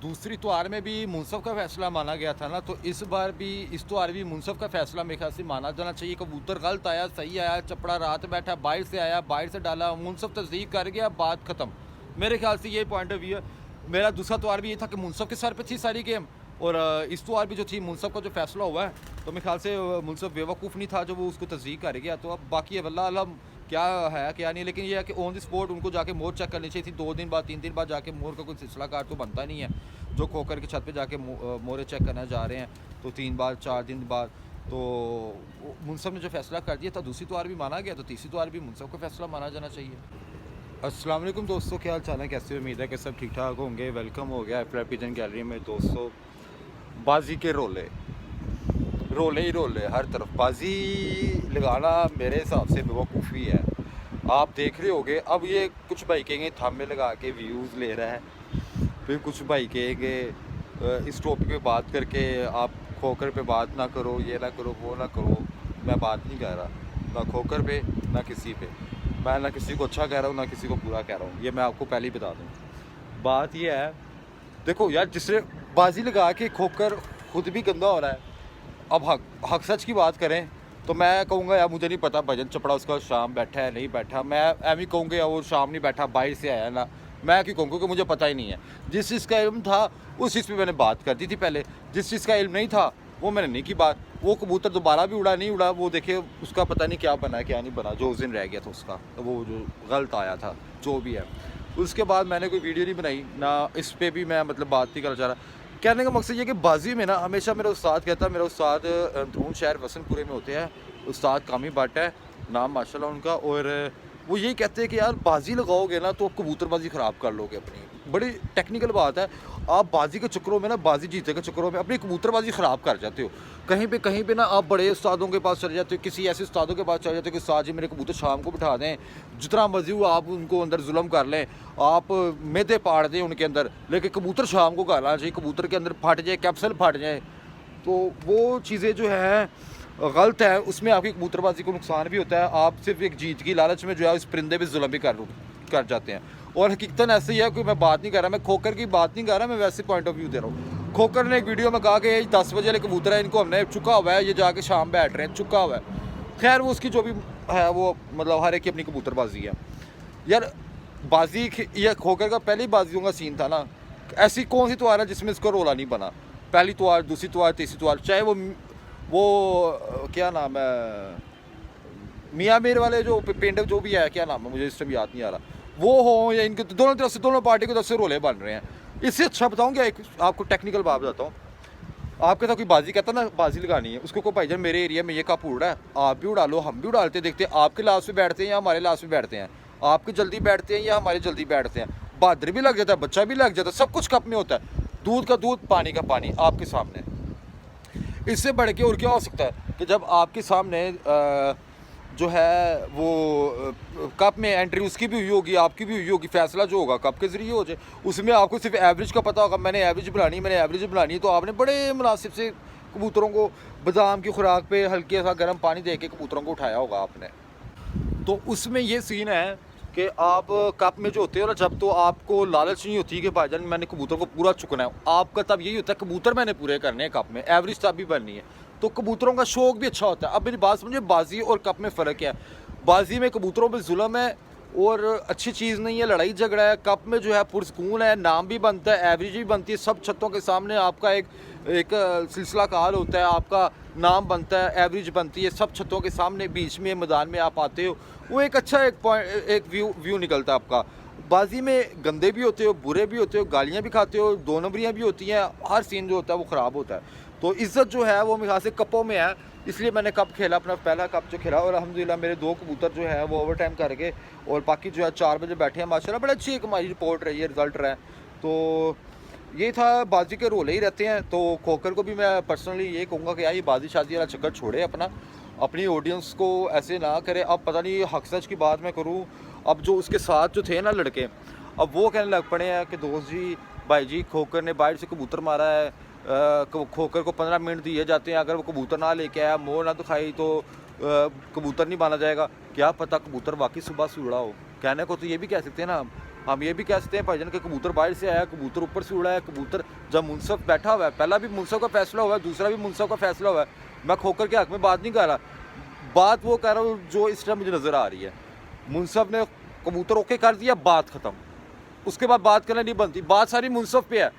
दूसरी त्योहार में भी मुनसफ़ का फ़ैसला माना गया था ना, तो इस बार भी इस त्योहार भी मुनसफ़ का फ़ैसला मेरे ख्याल से माना जाना चाहिए। कबूतर गलत आया, सही आया, चपड़ा रात बैठा, बाहर से आया, बाहर से डाला, मुनसफ़ तस्दीक कर गया, बात ख़त्म। मेरे ख्याल से ये पॉइंट ऑफ व्यू है। मेरा दूसरा त्योहार भी ये था कि मुनसफ़ के सर पे थी सारी गेम, और इस त्योहार भी जो थी मुनसफ़ का जो फ़ैसला हुआ है, तो मेरे ख्याल से मुनसफ़ बेवकूफ़ नहीं था जो वो उसको तस्दीक कर गया। तो अब बाकी है वल्लाह आलम क्या है क्या नहीं, लेकिन ये है कि ऑन द स्पॉट उनको जाके मोर चेक करनी चाहिए थी। 2 दिन बाद 3 दिन बाद जाके मोर का कोई सिलसिला कार तो बनता नहीं है जो खोकर की छत पे जाके मोरे चेक करना जा रहे हैं, तो 3 बार 4 दिन बाद। तो मुनसफ़ ने जो फैसला कर दिया था दूसरी त्योहार भी माना गया, तो तीसरी त्योहार भी मुनसफ़ का फैसला माना जाना चाहिए। अस्सलाम वालेकुम दोस्तों, क्या हाल चाल है, कैसे? उम्मीद है कि सब ठीक ठाक होंगे। वेलकम हो गया एफ पिजन गैलरी में दोस्तों। बाजी के रोले रोले ही रोले, हर तरफ बाजी लगाना मेरे हिसाब से बेवकूफ़ी है। आप देख रहे होगे, अब ये कुछ भाई कहेंगे थामे लगा के व्यूज़ ले रहा है, फिर कुछ भाई कहेंगे इस टॉपिक पे बात करके आप खोकर पे बात ना करो, ये ना करो, वो ना करो। मैं बात नहीं कर रहा ना खोकर पे ना किसी पे, मैं ना किसी को अच्छा कह रहा हूँ ना किसी को बुरा कह रहा हूँ, ये मैं आपको पहले ही बता दूँ। बात ये है, देखो यार, जिसने बाजी लगा के खोकर खुद भी गंदा हो रहा है। अब हक सच की बात करें तो मैं कहूँगा यार, मुझे नहीं पता भजन चपड़ा उसका शाम बैठा है नहीं बैठा, मैं एम ही कहूँगा यार वो शाम नहीं बैठा, बाहर से आया ना। मैं क्यों कहूँगा कि मुझे पता ही नहीं है। जिस चीज़ का इल्म था उस चीज़ पे मैंने बात कर दी थी पहले, जिस चीज़ का इल्म नहीं था वो मैंने नहीं की बात। वो कबूतर दोबारा भी उड़ा नहीं उड़ा, वो देखे उसका पता नहीं क्या बना क्या नहीं बना, जो उस दिन रह गया था उसका, तो वो जो गलत आया था जो भी है। उसके बाद मैंने कोई वीडियो नहीं बनाई ना, इस पर भी मैं मतलब बात नहीं करना चाह रहा। कहने का मकसद ये कि बाजी में ना हमेशा मेरा उस्ताद कहता है, मेरा उस्ताद धरून शहर वसनपुरे में होते हैं, उस्ताद कामी भट्ट है नाम माशाल्लाह उनका, और वो यही कहते हैं कि यार बाजी लगाओगे ना तो कबूतरबाजी ख़राब कर लोगे अपनी। बड़ी टेक्निकल बात है, आप बाजी के चक्करों में ना, बाजी जीतने के चक्करों में अपनी कबूतरबाजी ख़राब कर जाते हो। कहीं पे ना आप बड़े उस्तादों के पास चले जाते हो, किसी ऐसे उस्तादों के पास चले जाते हो कि उस्ताद जी मेरे कबूतर शाम को बिठा दें, जितना मर्जी हो आप उनको अंदर जुल्म कर लें, आप मैदे पाड़ दें उनके अंदर, लेकिन कबूतर शाम को करना चाहिए, कबूतर के अंदर फट जाए, कैप्सल फट जाए। तो वो चीज़ें जो है गलत है, उसमें आपकी कबूतरबाजी को नुकसान भी होता है। आप सिर्फ एक जीत की लालच में जो है इस परिंदे भी जुल्म भी कर जाते हैं। और हकीकतन ऐसे ही है, कोई मैं बात नहीं कर रहा, मैं खोकर की बात नहीं कर रहा, मैं वैसे पॉइंट ऑफ व्यू दे रहा हूँ। खोकर ने एक वीडियो में कहा कि ये 10 बजे वाले कबूतर है, इनको हमने चुका हुआ है, ये जाके शाम बैठ रहे हैं, चुका हुआ है। खैर वो उसकी जो भी है वो मतलब हर एक की अपनी कबूतरबाजी है यार। बाजी ये खोकर का पहली बाजियों का सीन था ना, ऐसी कौन सी त्योहार है जिसमें इसका रोला नहीं बना? पहली त्योहार, दूसरी त्योहार, तीसरी त्योहार, चाहे वो क्या नाम है, मियाँ मीर वाले जो पिंड जो भी है, क्या नाम है मुझे इस टाइम याद नहीं आ रहा, वो हो या इनके दोनों तरफ से, दोनों पार्टी की तरफ से रोले बन रहे हैं। इससे अच्छा बताऊँ क्या, एक आपको टेक्निकल बात बताता हूँ। आपके साथ कोई बाजी कहता ना बाजी लगानी है, उसको कोई भाईजान मेरे एरिया में ये कप उड़ रहा है, आप भी उड़ा लो, हम भी उड़ाते देखते हैं, आपके लास्ट पे बैठते हैं या हमारे लास्ट पे बैठते हैं, आपके जल्दी बैठते हैं या हमारे जल्दी बैठते हैं, बहादुर भी लग जाता है, बच्चा भी लग जाता है, सब कुछ कप में होता है, दूध का दूध पानी का पानी आपके सामने। इससे बढ़ के और क्या हो सकता है कि जब आपके सामने जो है वो कप में एंट्री उसकी भी हुई होगी, आपकी भी हुई होगी, फैसला जो होगा कप के ज़रिए हो जाए, उसमें आपको सिर्फ एवरेज का पता होगा, मैंने एवरेज बनानी है, तो आपने बड़े मुनासिब से कबूतरों को बादाम की खुराक पे हल्के सा गर्म पानी दे के कबूतरों को उठाया होगा आपने। तो उसमें ये सीन है कि आप कप में जो होते हो ना, जब तो आपको लालच नहीं होती कि भाईजान मैंने कबूतर को पूरा चुकना है, आपका तब यही होता है कबूतर मैंने पूरे करने हैं कप में, एवरेज तब भी बननी है, तो कबूतरों का शौक भी अच्छा होता है। अब मेरी बात समझिए, बाजी और कप में फ़र्क है। बाजी में कबूतरों पर जुल्म है और अच्छी चीज़ नहीं है, लड़ाई झगड़ा है। कप में जो है पुरसकून है, नाम भी बनता है, एवरेज भी बनती है, सब छतों के सामने आपका एक सिलसिला कार होता है, आपका नाम बनता है, एवरेज बनती है, सब छतों के सामने बीच में मैदान में आप आते हो, वो एक अच्छा एक व्यू निकलता है आपका। बाजी में गंदे भी होते हो, बुरे भी होते हो, गालियाँ भी खाते हो, 2 नंबरियाँ भी होती हैं, हर सीन जो होता है वो ख़राब होता है। तो इज़्ज़त जो है वो मेरे ख्याल से कपों में है, इसलिए मैंने कप खेला, अपना पहला कप जो खेला, और अल्हम्दुलिल्लाह मेरे 2 कबूतर जो है वो ओवर टाइम करके और बाकी जो है 4 बजे बैठे हैं माशाल्लाह, बड़ी अच्छी एक हमारी रिपोर्ट रही है, रिज़ल्ट रहा है। तो ये था, बाजी के रोले ही रहते हैं। तो खोकर को भी मैं पर्सनली ये कहूँगा कि यार ये बाजी शादी वाला चक्कर छोड़े, अपनी ऑडियंस को ऐसे ना करे। अब पता नहीं हक सच की बात मैं करूँ, अब जो उसके साथ जो थे ना लड़के, अब वो कहने लग पड़े हैं कि दोस्त जी, भाई जी खोकर ने बाहर से कबूतर मारा है, खोकर को 15 मिनट दिए जाते हैं, अगर वो कबूतर ना लेके आया, मोर ना दिखाई तो कबूतर नहीं माना जाएगा। क्या पता कबूतर वाकई सुबह से उड़ा हो। कहने को तो ये भी कह सकते हैं ना, हम ये भी कह सकते हैं भाईजान कि कबूतर बाहर से आया, कबूतर ऊपर से उड़ा है, कबूतर जब मुनसफ बैठा हुआ है, पहला भी मुनसफ का फैसला हुआ है, दूसरा भी मुनसफ का फैसला हुआ है। मैं खोकर के हक में बात नहीं कर रहा, बात वो कर रहा हूँ जो इस टाइम मुझे नज़र आ रही है। मुनसफ ने कबूतर ओके कर दिया, बात ख़त्म, उसके बाद बात करना नहीं बनती, बात सारी मुनसफ पे है।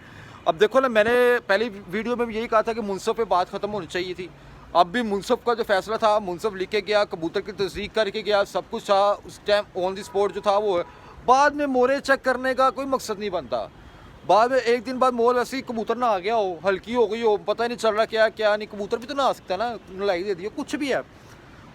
अब देखो ना, मैंने पहली वीडियो में भी यही कहा था कि मुनसफ पे बात ख़त्म होनी चाहिए थी। अब भी मुनसफ का जो फैसला था, मुनसफ लिख के गया, कबूतर की तस्दीक करके गया, सब कुछ था उस टाइम ऑन द स्पॉट जो था वो है। बाद में मोरे चेक करने का कोई मकसद नहीं बनता। बाद में एक दिन बाद मोर वैसे ही कबूतर ना आ गया हो, हल्की हो गई हो, पता ही नहीं चल रहा क्या क्या नहीं, कबूतर भी तो ना आ सकता ना, लाई दे दी कुछ भी है,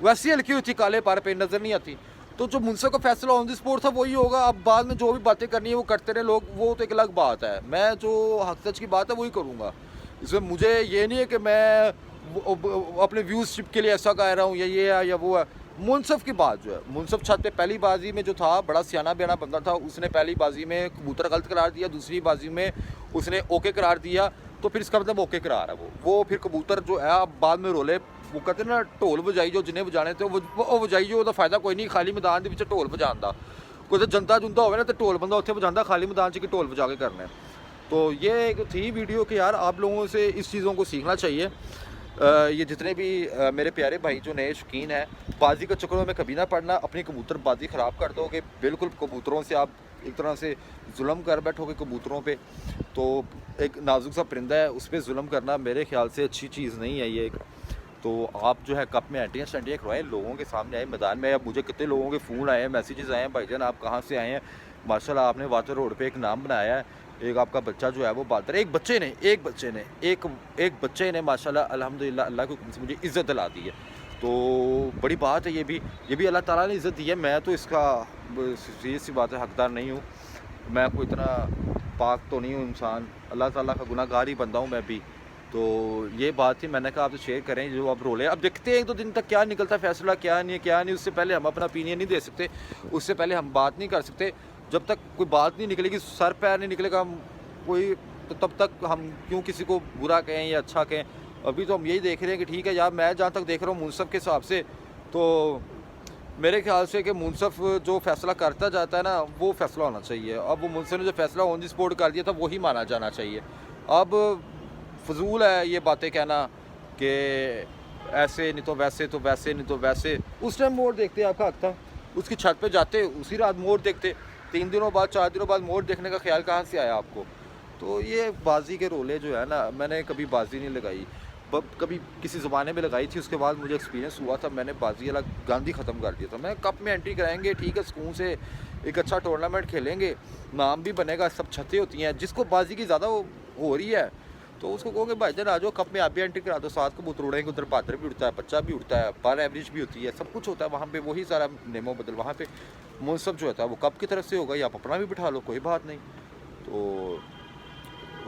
वैसी हल्की हुई थी, काले पार पे नज़र नहीं आती। तो जो मुनसफ का फैसला ऑन द स्पॉट था वही होगा। अब बाद में जो भी बातें करनी है वो करते रहे लोग, वो तो एक अलग बात है। मैं जो हक सच की बात है वही करूँगा। इसमें मुझे ये नहीं है कि मैं अपने व्यूज़शिप के लिए ऐसा कह रहा हूँ या ये है या वो है। मुनसफ की बात जो है, मुनसफ छत पे पहली बाजी में जो था, बड़ा सियाना बयाना बंदा था, उसने पहली बाजी में कबूतर गलत करार दिया, दूसरी बाजी में उसने ओके करार दिया, तो फिर इसका मतलब ओके करार है वो फिर कबूतर जो है अब बाद में रोले, वो कहते ना ढोल बजाई जो जिन्हें बजाने थे वो बजाई जो, ਉਹਦਾ फायदा कोई नहीं, खाली मैदान के ढोल बजाने का कोई तो जनता जुंता हो ना तो ढोल बंदा उत्थे बजाता, खाली मैदान च ढोल बजा के करना है। तो ये एक थी वीडियो कि यार आप लोगों से इस चीज़ों को सीखना चाहिए। ये जितने भी मेरे प्यारे भाई जो नए शौकीन हैं, बाजी के चक्करों में कभी ना पड़ना, अपनी कबूतरबाजी ख़राब कर दोगे, बिल्कुल कबूतरों से आप एक तरह से जुल्म कर बैठोगे कबूतरों पे। तो एक नाजुक सा परिंदा है, उस पर जुल्म करना मेरे ख्याल से अच्छी चीज़ नहीं है ये एक। तो आप जो है कप में एंटियाँ शंटियाँ करवाएं, लोगों के सामने आए मैदान में। अब मुझे कितने लोगों के फ़ोन आए हैं, मैसेजेस आए हैं, भाईजान आप कहाँ से आए हैं, माशाल्लाह आपने वाटर रोड पे एक नाम बनाया है, एक आपका बच्चा जो है वो बातर, एक बच्चे ने माशाल्लाह अल्हम्दुलिल्लाह अल्लाह के हुक्म से मुझे इज़्ज़त दिला दी है। तो बड़ी बात है, ये भी अल्लाह ताला ने इज़्ज़त दी है। मैं तो इसका सीधी सी बात है हकदार नहीं हूँ, मैं कोई इतना पाक तो नहीं हूँ इंसान, अल्लाह ताला का गुनाहगार ही बंदा हूँ मैं भी। तो ये बात थी, मैंने कहा आपसे शेयर करें जो आप रोले। अब देखते हैं 1-2 दिन तक क्या निकलता है फैसला, क्या नहीं, उससे पहले हम अपना ओपिनियन नहीं दे सकते, उससे पहले हम बात नहीं कर सकते। जब तक कोई बात नहीं निकलेगी, सर पैर नहीं निकलेगा कोई, तो तब तक हम क्यों किसी को बुरा कहें या अच्छा कहें। अभी तो हम यही देख रहे हैं कि ठीक है यार, मैं जहाँ तक देख रहा हूँ मुनसफ के हिसाब से, तो मेरे ख्याल से कि मुनसफ जो फैसला करता जाता है ना, वो फैसला होना चाहिए। अब वो मुनसफ ने जो फैसला ऑन दी स्पॉट कर दिया था वही माना जाना चाहिए। अब फजूल है ये बातें कहना कि ऐसे नहीं तो वैसे, तो वैसे नहीं तो वैसे। उस टाइम मोड़ देखते आपका हक था, उसकी छत पे जाते उसी रात मोड़ देखते, 3 दिनों बाद 4 दिनों बाद मोड़ देखने का ख्याल कहाँ से आया आपको। तो ये बाजी के रोले जो है ना, मैंने कभी बाजी नहीं लगाई, कभी किसी ज़माने में लगाई थी, उसके बाद मुझे एक्सपीरियंस हुआ था, मैंने बाजी वाला गांधी ख़त्म कर दिया था। मैं कप में एंट्री कराएंगे, ठीक है, सुकून से एक अच्छा टूर्नामेंट खेलेंगे, नाम भी बनेगा, सब छतें होती हैं। जिसको बाजी की ज़्यादा हो रही है तो उसको कहोगे भाईजान आ जाओ, कप में आप भी एंट्री करा दो, साथ कबूतर उड़ेंगे, उधर बादर भी उड़ता है, बच्चा भी उड़ता है, पर एवरेज भी होती है, सब कुछ होता है वहाँ पे, वही सारा नेमो बदल वहाँ पे। मुनसफ जो होता है वो कप की तरफ से होगा, या आप अपना भी बिठा लो, कोई बात नहीं, तो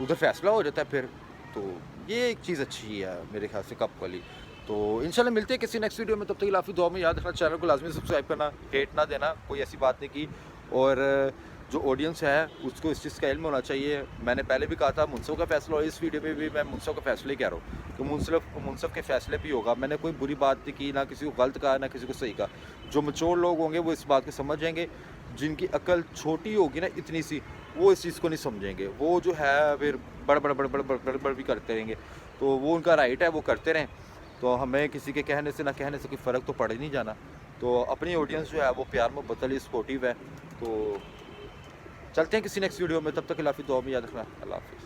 उधर फैसला हो जाता है फिर। तो ये एक चीज़ अच्छी है मेरे ख्याल से कप वाली। तो इंशाल्लाह मिलते हैं किसी नेक्स्ट वीडियो में, तब तक लाफी दुआ में याद रखना, चैनल को लाजमी सब्सक्राइब करना, हेट ना देना, कोई ऐसी बात नहीं की। और जो ऑडियंस है उसको इस चीज़ का इल्म होना चाहिए। मैंने पहले भी कहा था मुनसफ का फैसला, और इस वीडियो में भी मैं मुनसफ का फैसले कह रहा हूँ कि मुनसफ के फैसले भी होगा। मैंने कोई बुरी बात नहीं की, ना किसी को गलत कहा, ना किसी को सही कहा। जो मैच्योर लोग होंगे वो इस बात को समझेंगे, जिनकी अकल छोटी होगी ना इतनी सी, वो इस चीज़ को नहीं समझेंगे, वो जो है फिर बड़ भी करते रहेंगे। तो वो उनका राइट है, वो करते रहें। तो हमें किसी के कहने से ना कहने से कोई फ़र्क तो पड़ ही नहीं जाना। तो अपनी ऑडियंस जो है वो प्यार मोहब्बत वाली सपोर्टिव है। तो चलते हैं किसी नेक्स्ट वीडियो में, तब तक के लाफी दुआ में याद रखना, अल्लाह हाफ़िज़।